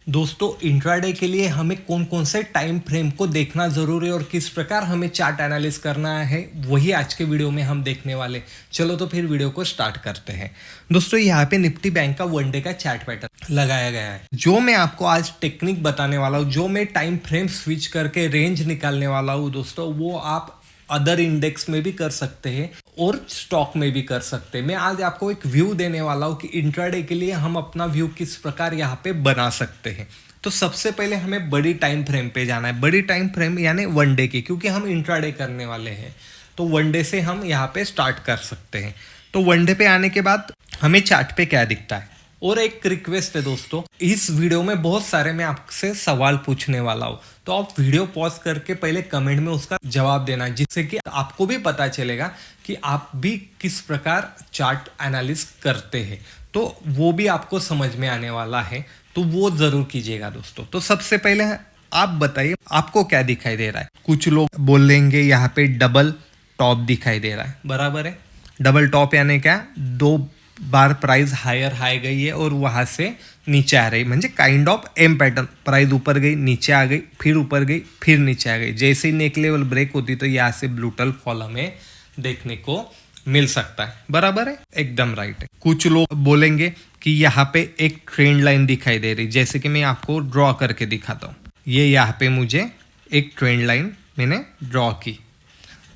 दोस्तों इंट्राडे के लिए हमें कौन कौन से टाइम फ्रेम को देखना जरूरी है और किस प्रकार हमें चार्ट एनालिस करना है वही आज के वीडियो में हम देखने वाले। चलो तो फिर वीडियो को स्टार्ट करते हैं। दोस्तों यहाँ पे निफ्टी बैंक का वन डे का चार्ट पैटर्न लगाया गया है। जो मैं आपको आज टेक्निक बताने वाला हूँ, जो मैं टाइम फ्रेम स्विच करके रेंज निकालने वाला हूँ दोस्तों, वो आप अदर इंडेक्स में भी कर सकते हैं और स्टॉक में भी कर सकते हैं। मैं आज आपको एक व्यू देने वाला हूँ कि इंट्राडे के लिए हम अपना व्यू किस प्रकार यहाँ पे बना सकते हैं। तो सबसे पहले हमें बड़ी टाइम फ्रेम पे जाना है। बड़ी टाइम फ्रेम यानी वन डे की, क्योंकि हम इंट्राडे करने वाले हैं तो वन डे से हम यहाँ पे स्टार्ट कर सकते हैं। तो वन डे पे आने के बाद हमें चार्ट पे क्या दिखता है। और एक रिक्वेस्ट है दोस्तों, इस वीडियो में बहुत सारे मैं आपसे सवाल पूछने वाला हूँ, तो आप वीडियो पॉज करके पहले कमेंट में उसका जवाब देना, जिससे कि आपको भी पता चलेगा कि आप भी किस प्रकार चार्ट एनालिसिस करते हैं। तो वो भी आपको समझ में आने वाला है, तो वो जरूर कीजिएगा दोस्तों। तो सबसे पहले आप बताइए आपको क्या दिखाई दे रहा है। कुछ लोग बोलेंगे यहाँ पे डबल टॉप दिखाई दे रहा है, बराबर है। डबल टॉप यानी क्या, दो बार प्राइस हायर हाई गई है और वहां से नीचे आ रही, म्हणजे kind of M pattern. Price ऊपर गई, नीचे आ गई, फिर ऊपर गई, फिर नीचे आ गई। जैसे ही नेक लेवल ब्रेक होती तो यहाँ से ब्लूटल फॉल हमें देखने को मिल सकता है, बराबर है, एकदम राइट है। कुछ लोग बोलेंगे कि यहाँ पे एक ट्रेंड लाइन दिखाई दे रही, जैसे कि मैं आपको ड्रॉ करके दिखाता हूँ। ये यहाँ पे मुझे एक ट्रेंड लाइन मैंने ड्रॉ की,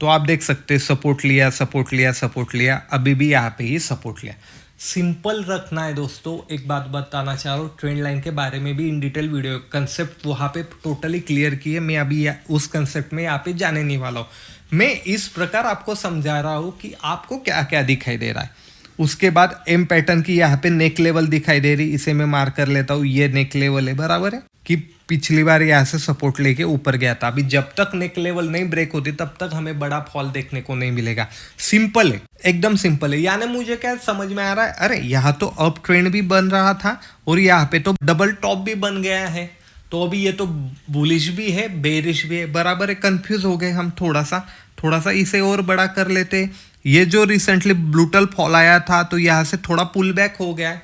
तो आप देख सकते हैं सपोर्ट लिया, सपोर्ट लिया, सपोर्ट लिया, अभी भी यहाँ पे ही सपोर्ट लिया। सिंपल रखना है दोस्तों। एक बात बताना चाह रहा हूँ, ट्रेंड लाइन के बारे में भी इन डिटेल वीडियो कंसेप्ट वहाँ पे टोटली क्लियर की है। मैं अभी उस कंसेप्ट में यहाँ पे जाने नहीं वाला हूँ। मैं इस प्रकार आपको समझा रहा हूँ कि आपको क्या क्या दिखाई दे रहा है। उसके बाद एम पैटर्न की यहाँ पे नेक लेवल दिखाई दे रही, इसे मैं मार्क कर लेता हूँ। ये नेक लेवल है, बराबर है, कि पिछली बार यहाँ से सपोर्ट लेके ऊपर गया था। अभी जब तक नेक लेवल नहीं ब्रेक होती तब तक हमें बड़ा फॉल देखने को नहीं मिलेगा। सिंपल है, एकदम सिंपल है। यानी मुझे क्या समझ में आ रहा है, अरे यहाँ तो अप ट्रेंड भी बन रहा था और यहाँ पे तो डबल टॉप भी बन गया है, तो अभी ये तो बुलिश भी है, बेरिश भी है, बराबर है। कंफ्यूज हो गए हम थोड़ा सा इसे और बड़ा कर लेते। ये जो रिसेंटली ब्लूटल फॉल आया था तो यहाँ से थोड़ा पुल बैक हो गया है।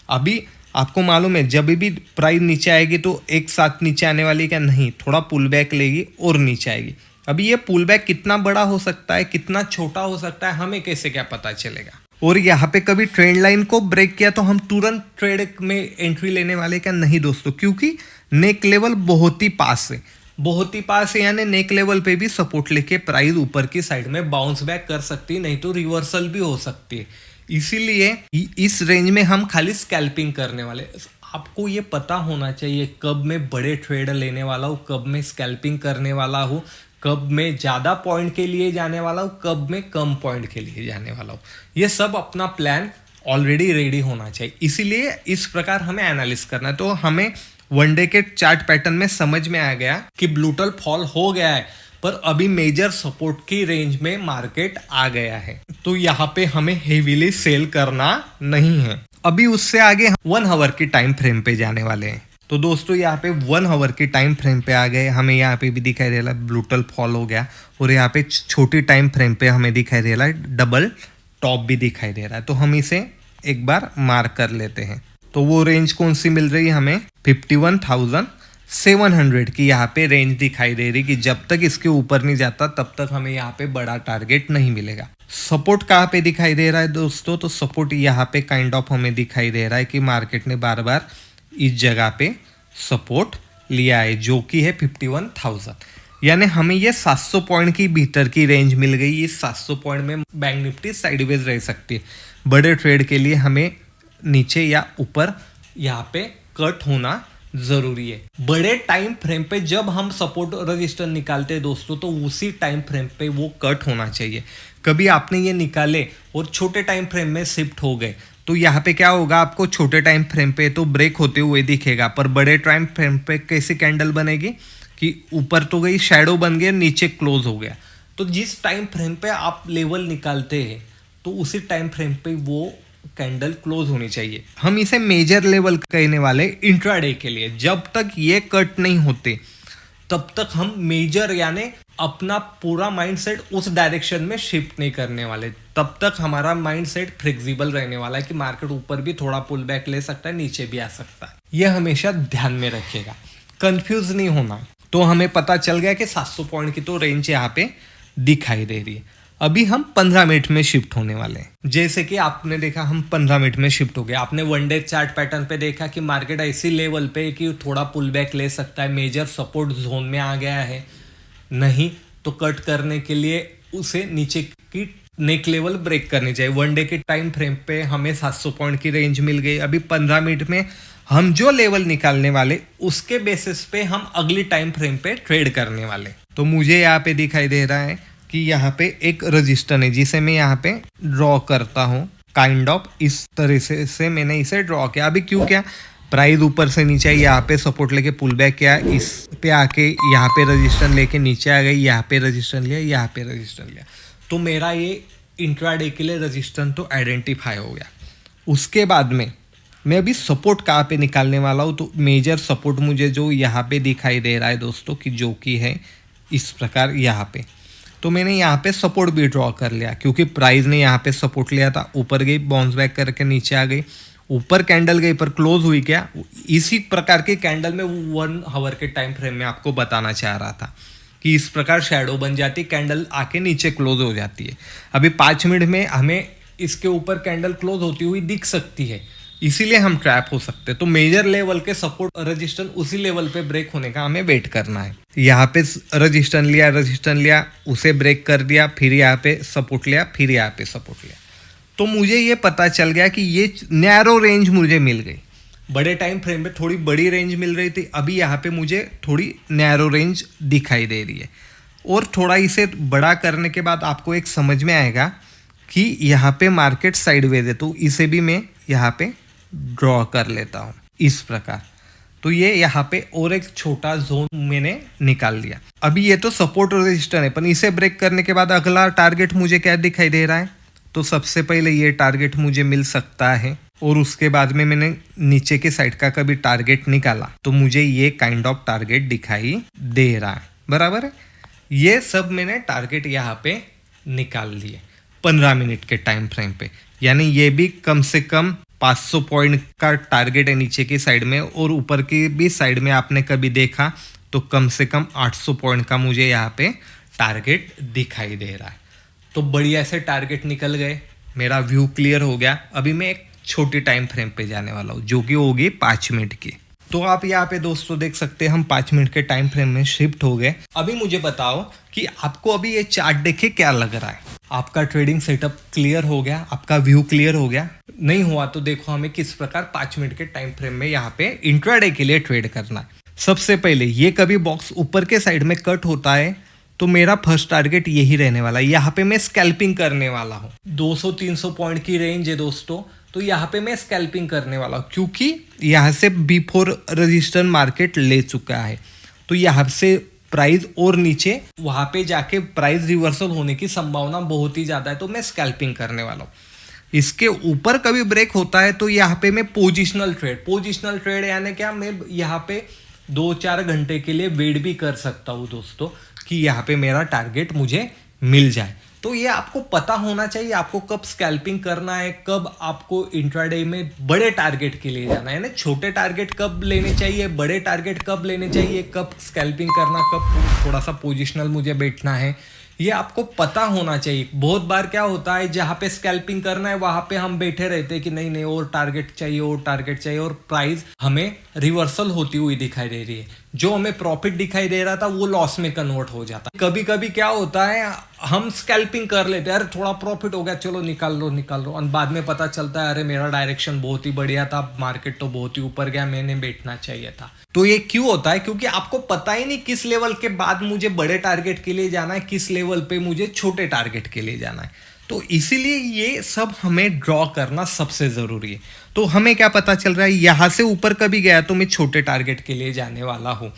अभी आपको मालूम है जब भी प्राइस नीचे आएगी तो एक साथ नीचे आने वाली क्या, नहीं, थोड़ा पुल बैक लेगी और नीचे आएगी। अभी ये पुल बैक कितना बड़ा हो सकता है, कितना छोटा हो सकता है, हमें कैसे क्या पता चलेगा। और यहाँ पे कभी ट्रेंड लाइन को ब्रेक किया तो हम तुरंत ट्रेड में एंट्री लेने वाले क्या, नहीं दोस्तों, क्योंकि नेक लेवल बहुत ही पास है, बहुत ही पास है। यानी नेक लेवल पे भी सपोर्ट लेके प्राइस ऊपर की साइड में बाउंस बैक कर सकती है, नहीं तो रिवर्सल भी हो सकती है। इसीलिए इस रेंज में हम खाली स्कैल्पिंग करने वाले। आपको ये पता होना चाहिए कब मैं बड़े ट्रेड लेने वाला हूँ, कब मैं स्कैल्पिंग करने वाला हूँ, कब मैं ज़्यादा पॉइंट के लिए जाने वाला हूँ, कब मैं कम पॉइंट के लिए जाने वाला हूँ। ये सब अपना प्लान ऑलरेडी रेडी होना चाहिए। इसीलिए इस प्रकार हमें एनालिसिस करना है। तो हमें वनडे के चार्ट पैटर्न में समझ में आ गया कि ब्लूटल फॉल हो गया है, पर अभी मेजर सपोर्ट की रेंज में मार्केट आ गया है, तो यहाँ पे हमें हेवीली सेल करना नहीं है। अभी उससे आगे हम 1 आवर की टाइम फ्रेम पे जाने वाले हैं। तो दोस्तों यहाँ पे 1 आवर की टाइम फ्रेम पे आ गए। हमें यहाँ पे भी दिखाई दे रहा है ब्लूटल फॉल हो गया, और यहाँ पे छोटी टाइम फ्रेम पे हमें दिखाई दे रहा है डबल टॉप भी दिखाई दे रहा है। तो हम इसे एक बार मार्क कर लेते हैं। तो वो रेंज कौन सी मिल रही है हमें, 51,700 की यहाँ पे रेंज दिखाई दे रही, कि जब तक इसके ऊपर नहीं जाता तब तक हमें यहाँ पे बड़ा टारगेट नहीं मिलेगा। सपोर्ट कहाँ पे दिखाई दे रहा है दोस्तों, तो सपोर्ट यहाँ पे काइंड ऑफ हमें दिखाई दे रहा है कि मार्केट ने बार बार इस जगह पे सपोर्ट लिया है, जो कि है 51,000। यानी हमें ये 700 पॉइंट की भीतर की रेंज मिल गई। इस 700 पॉइंट में बैंक निफ्टी साइडवेज रह सकती है। बड़े ट्रेड के लिए हमें नीचे या ऊपर यहाँ पे कट होना जरूरी है। बड़े टाइम फ्रेम पे जब हम सपोर्ट रजिस्टर निकालते हैं दोस्तों, तो उसी टाइम फ्रेम पे वो कट होना चाहिए। कभी आपने ये निकाले और छोटे टाइम फ्रेम में शिफ्ट हो गए तो यहाँ पे क्या होगा, आपको छोटे टाइम फ्रेम पे तो ब्रेक होते हुए दिखेगा, पर बड़े टाइम फ्रेम पे कैसी कैंडल बनेगी कि ऊपर तो गई, शैडो बन गया, नीचे क्लोज हो गया। तो जिस टाइम फ्रेम पे आप लेवल निकालते हैं तो उसी टाइम फ्रेम पे वो कैंडल क्लोज होनी चाहिए। हम इसे मेजर लेवल कहने वाले इंट्राडे के लिए। जब तक ये कट नहीं होते तब तक हम मेजर यानी अपना पूरा माइंडसेट उस डायरेक्शन में शिफ्ट नहीं करने वाले। तब तक हमारा माइंड सेट फ्लेक्सिबल रहने वाला है कि मार्केट ऊपर भी थोड़ा पुल बैक ले सकता है, नीचे भी आ सकता है। यह हमेशा ध्यान में रखिएगा, कंफ्यूज नहीं होना। तो हमें पता चल गया कि 700 पॉइंट की तो रेंज यहाँ पे दिखाई दे रही है। अभी हम 15 मिनट में शिफ्ट होने वाले हैं। जैसे कि आपने देखा हम 15 मिनट में शिफ्ट हो गए। आपने वन डे चार्ट पैटर्न पे देखा कि मार्केट ऐसी लेवल पे कि थोड़ा पुल बैक ले सकता है, मेजर सपोर्ट जोन में आ गया है, नहीं तो कट करने के लिए उसे नीचे की नेक लेवल ब्रेक करनी चाहिए। वन डे के टाइम फ्रेम पे हमें 700 पॉइंट की रेंज मिल गई। अभी 15 मिनट में हम जो लेवल निकालने वाले उसके बेसिस पे हम अगली टाइम फ्रेम पे ट्रेड करने वाले। तो मुझे यहाँ पे दिखाई दे रहा है कि यहाँ पे एक रजिस्टर है जिसे मैं यहाँ पे ड्रॉ करता हूँ। काइंड ऑफ इस तरह से मैंने इसे ड्रॉ किया। अभी क्यों क्या, प्राइस ऊपर से नीचे यहाँ पे सपोर्ट लेके पुल बैक किया, इस पे आके यहाँ पे रजिस्टर लेके नीचे आ गई, यहाँ पे रजिस्टर लिया, यहाँ पे रजिस्टर लिया। तो मेरा ये इंट्राडे के लिए रजिस्टर तो आइडेंटिफाई हो गया। उसके बाद में मैं अभी सपोर्ट कहाँ पे निकालने वाला हूँ। तो मेजर सपोर्ट मुझे जो यहाँ पे दिखाई दे रहा है दोस्तों, कि जो कि है इस प्रकार यहाँ पे। तो मैंने यहाँ पे सपोर्ट भी ड्रॉ कर लिया क्योंकि प्राइस ने यहाँ पे सपोर्ट लिया था, ऊपर गई, बाउंस बैक करके नीचे आ गई, ऊपर कैंडल गई पर क्लोज हुई क्या, इसी प्रकार के कैंडल में 1 आवर के टाइम फ्रेम में आपको बताना चाह रहा था कि इस प्रकार शैडो बन जाती, कैंडल आके नीचे क्लोज हो जाती है। अभी 5 मिनट में हमें इसके ऊपर कैंडल क्लोज होती हुई दिख सकती है, इसीलिए हम ट्रैप हो सकते हैं। तो मेजर लेवल के सपोर्ट रजिस्टर उसी लेवल पे ब्रेक होने का हमें वेट करना है। यहाँ पे रजिस्टर लिया, उसे ब्रेक कर दिया, फिर यहाँ पे सपोर्ट लिया, फिर यहाँ पे सपोर्ट लिया। तो मुझे ये पता चल गया कि ये नैरो रेंज मुझे मिल गई। बड़े टाइम फ्रेम में थोड़ी बड़ी रेंज मिल रही थी, अभी यहाँ पे मुझे थोड़ी नैरो रेंज दिखाई दे रही है। और थोड़ा इसे बड़ा करने के बाद आपको एक समझ में आएगा कि यहाँ पे मार्केट साइडवेज है, तो इसे भी मैं यहाँ पे ड्रॉ कर लेता हूँ इस प्रकार। तो ये यहाँ पे और एक छोटा जोन मैंने निकाल लिया। अभी ये तो सपोर्ट और रेजिस्टर है, पर इसे ब्रेक करने के बाद अगला टारगेट मुझे क्या दिखाई दे रहा है। तो सबसे पहले ये टारगेट मुझे मिल सकता है, और उसके बाद में मैंने नीचे के साइड का कभी टारगेट निकाला तो मुझे ये काइंड ऑफ टारगेट दिखाई दे रहा है, बराबर है। ये सब मैंने टारगेट यहाँ पे निकाल लिए 15 मिनट के टाइम फ्रेम पे, यानी ये भी कम से कम 500 पॉइंट का टारगेट है नीचे की साइड में, और ऊपर की भी साइड में आपने कभी देखा तो कम से कम 800 पॉइंट का मुझे यहाँ पे टारगेट दिखाई दे रहा है। तो बढ़िया से टारगेट निकल गए, मेरा व्यू क्लियर हो गया। अभी मैं एक छोटी टाइम फ्रेम पे जाने वाला हूँ जो कि होगी 5 मिनट की। तो आप यहाँ पे दोस्तों देख सकते हैं हम 5 मिनट के टाइम फ्रेम में शिफ्ट हो गए। अभी मुझे बताओ कि आपको अभी ये चार्ट देखे क्या लग रहा है। आपका ट्रेडिंग सेटअप क्लियर हो गया, आपका व्यू क्लियर हो गया? नहीं हुआ तो देखो हमें किस प्रकार 5 मिनट के टाइम फ्रेम में यहाँ पे इंट्राडे के लिए ट्रेड करना है। सबसे पहले ये कभी बॉक्स ऊपर के साइड में कट होता है तो मेरा फर्स्ट टारगेट यही रहने वाला है। यहाँ पे मैं स्कैल्पिंग करने वाला हूँ। 200-300 पॉइंट की रेंज है दोस्तों, तो यहाँ पे मैं स्कैल्पिंग करने वाला हूँ क्योंकि यहाँ से बिफोर रजिस्टर मार्केट ले चुका है। तो यहाँ से प्राइस और नीचे वहाँ पे जाके प्राइस रिवर्सल होने की संभावना बहुत ही ज़्यादा है, तो मैं स्कैल्पिंग करने वाला हूँ। इसके ऊपर कभी ब्रेक होता है तो यहाँ पे मैं पोजिशनल ट्रेड यानी क्या, मैं यहाँ पे 2-4 घंटे के लिए वेट भी कर सकता हूँ दोस्तों कि यहाँ पे मेरा टारगेट मुझे मिल जाए। तो ये आपको पता होना चाहिए आपको कब स्कैल्पिंग करना है, कब आपको इंट्राडे में बड़े टारगेट के लिए जाना है ना, छोटे टारगेट कब लेने चाहिए, बड़े टारगेट कब लेने चाहिए, कब स्कैल्पिंग करना, कब थोड़ा सा पोजिशनल मुझे बैठना है, ये आपको पता होना चाहिए। बहुत बार क्या होता है जहाँ पे स्कैल्पिंग करना है वहां पे हम बैठे रहते हैं कि नहीं और टारगेट चाहिए और प्राइस हमें रिवर्सल होती हुई दिखाई दे रही है। जो हमें प्रॉफिट दिखाई दे रहा था वो लॉस में कन्वर्ट हो जाता है। कभी कभी क्या होता है हम स्कैल्पिंग कर लेते हैं, अरे थोड़ा प्रॉफिट हो गया चलो निकाल लो, और बाद में पता चलता है अरे मेरा डायरेक्शन बहुत ही बढ़िया था, मार्केट तो बहुत ही ऊपर गया, मैंने बैठना चाहिए था। तो ये क्यों होता है? क्योंकि आपको पता ही नहीं किस लेवल के बाद मुझे बड़े टारगेट के लिए जाना है, किस लेवल पे मुझे छोटे टारगेट के लिए जाना है। तो इसीलिए ये सब हमें ड्रॉ करना सबसे जरूरी है। तो हमें क्या पता चल रहा है, यहां से ऊपर कभी गया तो मैं छोटे टारगेट के लिए जाने वाला हूं।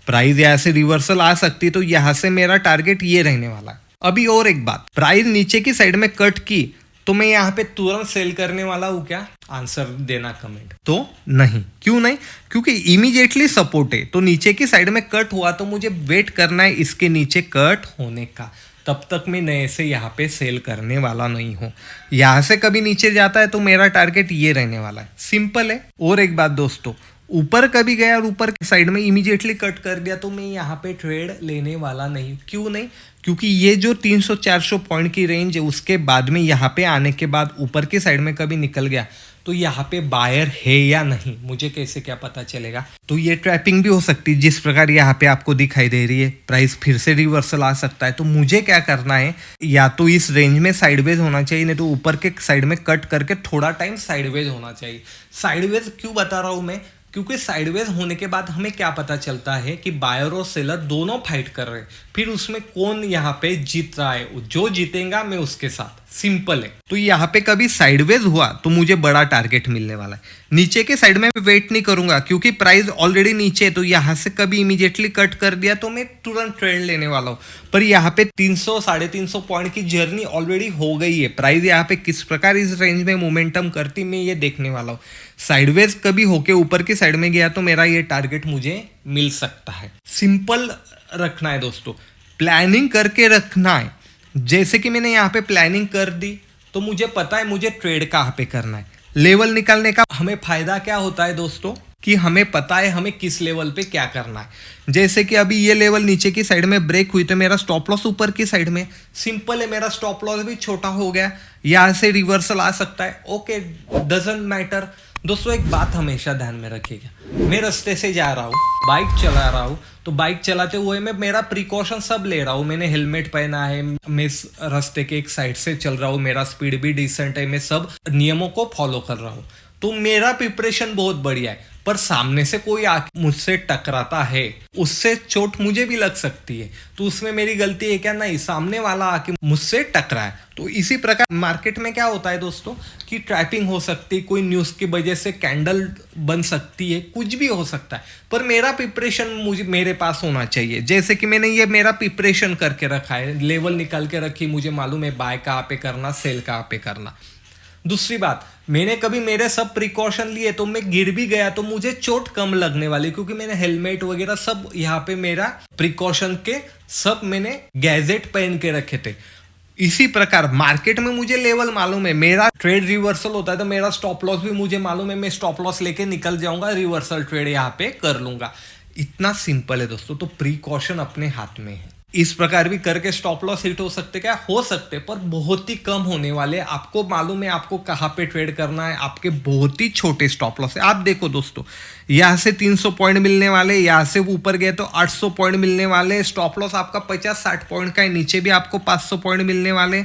प्राइस यहां से रिवर्सल आ सकती तो यहां से मेरा टारगेट ये रहने वाला है। अभी और एक बात, प्राइस नीचे की साइड में कट की तो मैं यहाँ पे तुरंत सेल करने वाला हूँ क्या? आंसर देना कमेंट। तो नहीं, क्यों नहीं? क्योंकि इमीडिएटली सपोर्ट है, तो नीचे की साइड में कट हुआ तो मुझे वेट करना है इसके नीचे कट होने का। तब तक मैं नए से यहाँ पे सेल करने वाला नहीं हूँ। यहाँ से कभी नीचे जाता है तो मेरा टारगेट ये रहने वाला है, सिंपल है। और एक बात दोस्तों, ऊपर कभी गया और ऊपर की साइड में इमीडिएटली कट कर दिया तो मैं यहाँ पे ट्रेड लेने वाला नहीं। क्यों नहीं? क्योंकि ये जो 300-400 पॉइंट की रेंज है उसके बाद में यहाँ पे आने के बाद ऊपर की साइड में कभी निकल गया तो यहाँ पे बायर है या नहीं मुझे कैसे क्या पता चलेगा? तो ये ट्रैपिंग भी हो सकती है जिस प्रकार यहाँ पे आपको दिखाई दे रही है। प्राइस फिर से रिवर्सल आ सकता है। तो मुझे क्या करना है, या तो इस रेंज में साइडवेज होना चाहिए, नहीं तो ऊपर के साइड में कट करके थोड़ा टाइम साइडवेज होना चाहिए। साइडवेज क्यों बता रहा हूँ मैं? क्योंकि साइडवेज होने के बाद हमें क्या पता चलता है कि बायर और सेलर दोनों फाइट कर रहे हैं, फिर उसमें कौन यहाँ पे जीत रहा है, जो जीतेगा मैं उसके साथ, सिंपल है। तो यहाँ पे कभी साइडवेज हुआ तो मुझे बड़ा टारगेट मिलने वाला है। नीचे के साइड में वेट नहीं करूंगा क्योंकि प्राइस ऑलरेडी नीचे है, तो यहाँ से कभी इमीडिएटली कट कर दिया तो मैं तुरंत ट्रेड लेने वाला हूँ। पर यहाँ पे 300-350 पॉइंट की जर्नी ऑलरेडी हो गई है। प्राइस यहाँ पे किस प्रकार इस रेंज में मोमेंटम करती मैं ये देखने वाला हूँ। साइडवेज कभी होके ऊपर की साइड में गया तो मेरा ये टारगेट मुझे मिल सकता है। सिंपल रखना है दोस्तों, प्लानिंग करके रखना है। जैसे कि मैंने यहाँ पे प्लानिंग कर दी तो मुझे पता है मुझे ट्रेड कहाँ पे करना है। लेवल निकालने का हमें फायदा क्या होता है दोस्तों, कि हमें पता है हमें किस लेवल पे क्या करना है। जैसे कि अभी ये लेवल नीचे की साइड में ब्रेक हुई तो मेरा स्टॉप लॉस ऊपर की साइड में, सिंपल है। मेरा स्टॉप लॉस भी छोटा हो गया, यहाँ से रिवर्सल आ सकता है, ओके, डजंट मैटर। दोस्तों एक बात हमेशा ध्यान में रखिएगा, मैं रास्ते से जा रहा हूँ, बाइक चला रहा हूँ, तो बाइक चलाते हुए मैं मेरा प्रिकॉशन सब ले रहा हूँ। मैंने हेलमेट पहना है, मैं इस रास्ते के एक साइड से चल रहा हूँ, मेरा स्पीड भी डिसेंट है, मैं सब नियमों को फॉलो कर रहा हूँ, तो मेरा प्रिपरेशन बहुत बढ़िया है। पर सामने से कोई आके मुझसे टकराता है, उससे चोट मुझे भी लग सकती है, तो उसमें मेरी गलती है क्या? नहीं, सामने वाला आके मुझसे टकराए। तो इसी प्रकार मार्केट में क्या होता है दोस्तों कि ट्रैपिंग हो सकती है, कोई न्यूज़ की वजह से कैंडल बन सकती है, कुछ भी हो सकता है, पर मेरा प्रिपरेशन मुझे मेरे पास होना चाहिए। जैसे कि मैंने ये मेरा प्रिपरेशन करके रखा है, लेवल निकाल के रखी, मुझे मालूम है बाय कहाँ पे करना, सेल कहाँ पे करना। दूसरी बात, मैंने कभी मेरे सब प्रिकॉशन लिए तो मैं गिर भी गया तो मुझे चोट कम लगने वाली, क्योंकि मैंने हेलमेट वगैरह सब यहाँ पे मेरा प्रिकॉशन के सब मैंने गैजेट पहन के रखे थे। इसी प्रकार मार्केट में मुझे लेवल मालूम है, मेरा ट्रेड रिवर्सल होता है तो मेरा स्टॉप लॉस भी मुझे मालूम है, मैं स्टॉप लॉस लेके निकल जाऊंगा, रिवर्सल ट्रेड यहाँ पे कर लूंगा। इतना सिंपल है दोस्तों। तो प्रिकॉशन अपने हाथ में है। इस प्रकार भी करके स्टॉप लॉस हिट हो सकते, क्या हो सकते, पर बहुत ही कम होने वाले। आपको मालूम है आपको कहाँ पे ट्रेड करना है, आपके बहुत ही छोटे स्टॉप लॉस है। आप देखो दोस्तों, यहाँ से 300 पॉइंट मिलने वाले, यहाँ से ऊपर गए तो 800 पॉइंट मिलने वाले। स्टॉप लॉस आपका 50-60 पॉइंट का है, नीचे भी आपको 500 पॉइंट मिलने वाले।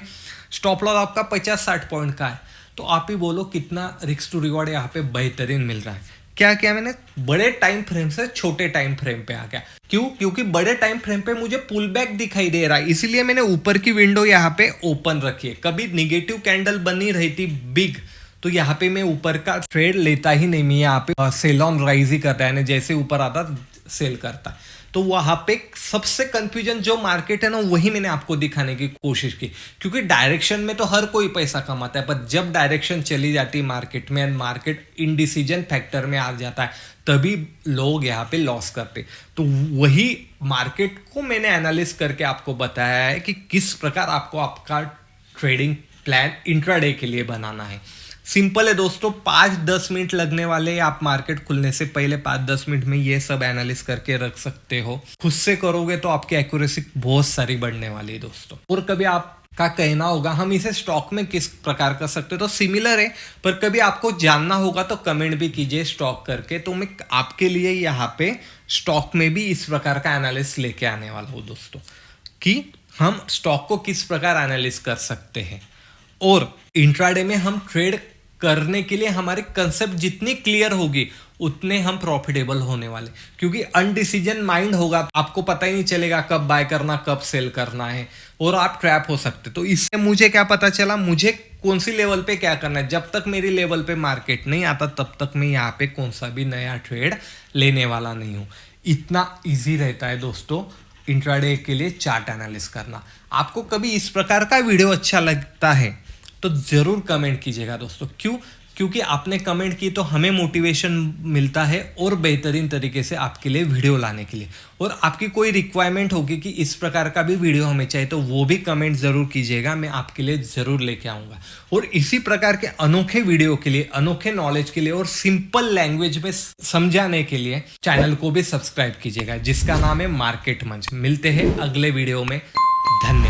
स्टॉप लॉस आपका 50-60 पॉइंट का है, तो आप ही बोलो कितना रिस्क टू रिवॉर्ड यहाँ पे बेहतरीन मिल रहा है। क्या किया मैंने, बड़े टाइम फ्रेम से छोटे टाइम फ्रेम पे आ गया। क्यों? क्योंकि बड़े टाइम फ्रेम पे मुझे पुल बैक दिखाई दे रहा है, इसलिए मैंने ऊपर की विंडो यहाँ पे ओपन रखी है। कभी निगेटिव कैंडल बनी रही थी बिग, तो यहाँ पे मैं ऊपर का ट्रेड लेता ही नहीं। मैं यहाँ पे सेल ऑन राइज ही करता है, जैसे ऊपर आता सेल करता। तो वहां पे सबसे कंफ्यूजन जो मार्केट है ना, वही मैंने आपको दिखाने की कोशिश की। क्योंकि डायरेक्शन में तो हर कोई पैसा कमाता है, पर जब डायरेक्शन चली जाती है मार्केट में, मार्केट इनडिसीजन फैक्टर में आ जाता है, तभी लोग यहाँ पे लॉस करते। तो वही मार्केट को मैंने एनालिसिस करके आपको बताया है कि किस प्रकार आपको आपका ट्रेडिंग प्लान इंट्राडे के लिए बनाना है। सिंपल है दोस्तों, 5-10 मिनट लगने वाले। आप मार्केट खुलने से पहले 5-10 मिनट में ये सब एनालिसिस करके रख सकते हो। खुद से करोगे तो आपकी एक्यूरेसी बहुत सारी बढ़ने वाली है दोस्तों। और कभी आपका कहना होगा हम इसे स्टॉक में किस प्रकार कर सकते, तो सिमिलर है, पर कभी आपको जानना होगा तो कमेंट भी कीजिए स्टॉक करके। तो मैं आपके लिए यहाँ पे स्टॉक में भी इस प्रकार का एनालिसिस लेके आने वाला हूँ दोस्तों, कि हम स्टॉक को किस प्रकार एनालिसिस कर सकते हैं। और इंट्राडे में हम ट्रेड करने के लिए हमारी कंसेप्ट जितनी क्लियर होगी उतने हम प्रॉफिटेबल होने वाले। क्योंकि अनडिसीजन माइंड होगा, आपको पता ही नहीं चलेगा कब बाय करना कब सेल करना है, और आप ट्रैप हो सकते। तो इससे मुझे क्या पता चला, मुझे कौन सी लेवल पे क्या करना है। जब तक मेरी लेवल पे मार्केट नहीं आता तब तक मैं यहाँ पे कौन सा भी नया ट्रेड लेने वाला नहीं हूँ। इतना ईजी रहता है दोस्तों इंट्राडे के लिए चार्ट एनालिसिस करना। आपको कभी इस प्रकार का वीडियो अच्छा लगता है तो जरूर कमेंट कीजिएगा दोस्तों। क्यों? क्योंकि आपने कमेंट की तो हमें मोटिवेशन मिलता है और बेहतरीन तरीके से आपके लिए वीडियो लाने के लिए। और आपकी कोई रिक्वायरमेंट होगी कि इस प्रकार का भी वीडियो हमें चाहिए तो वो भी कमेंट ज़रूर कीजिएगा, मैं आपके लिए ज़रूर लेके आऊँगा। और इसी प्रकार के अनोखे वीडियो के लिए, अनोखे नॉलेज के लिए और सिंपल लैंग्वेज में समझाने के लिए चैनल को भी सब्सक्राइब कीजिएगा जिसका नाम है मार्केट मंच। मिलते हैं अगले वीडियो में। धन्यवाद।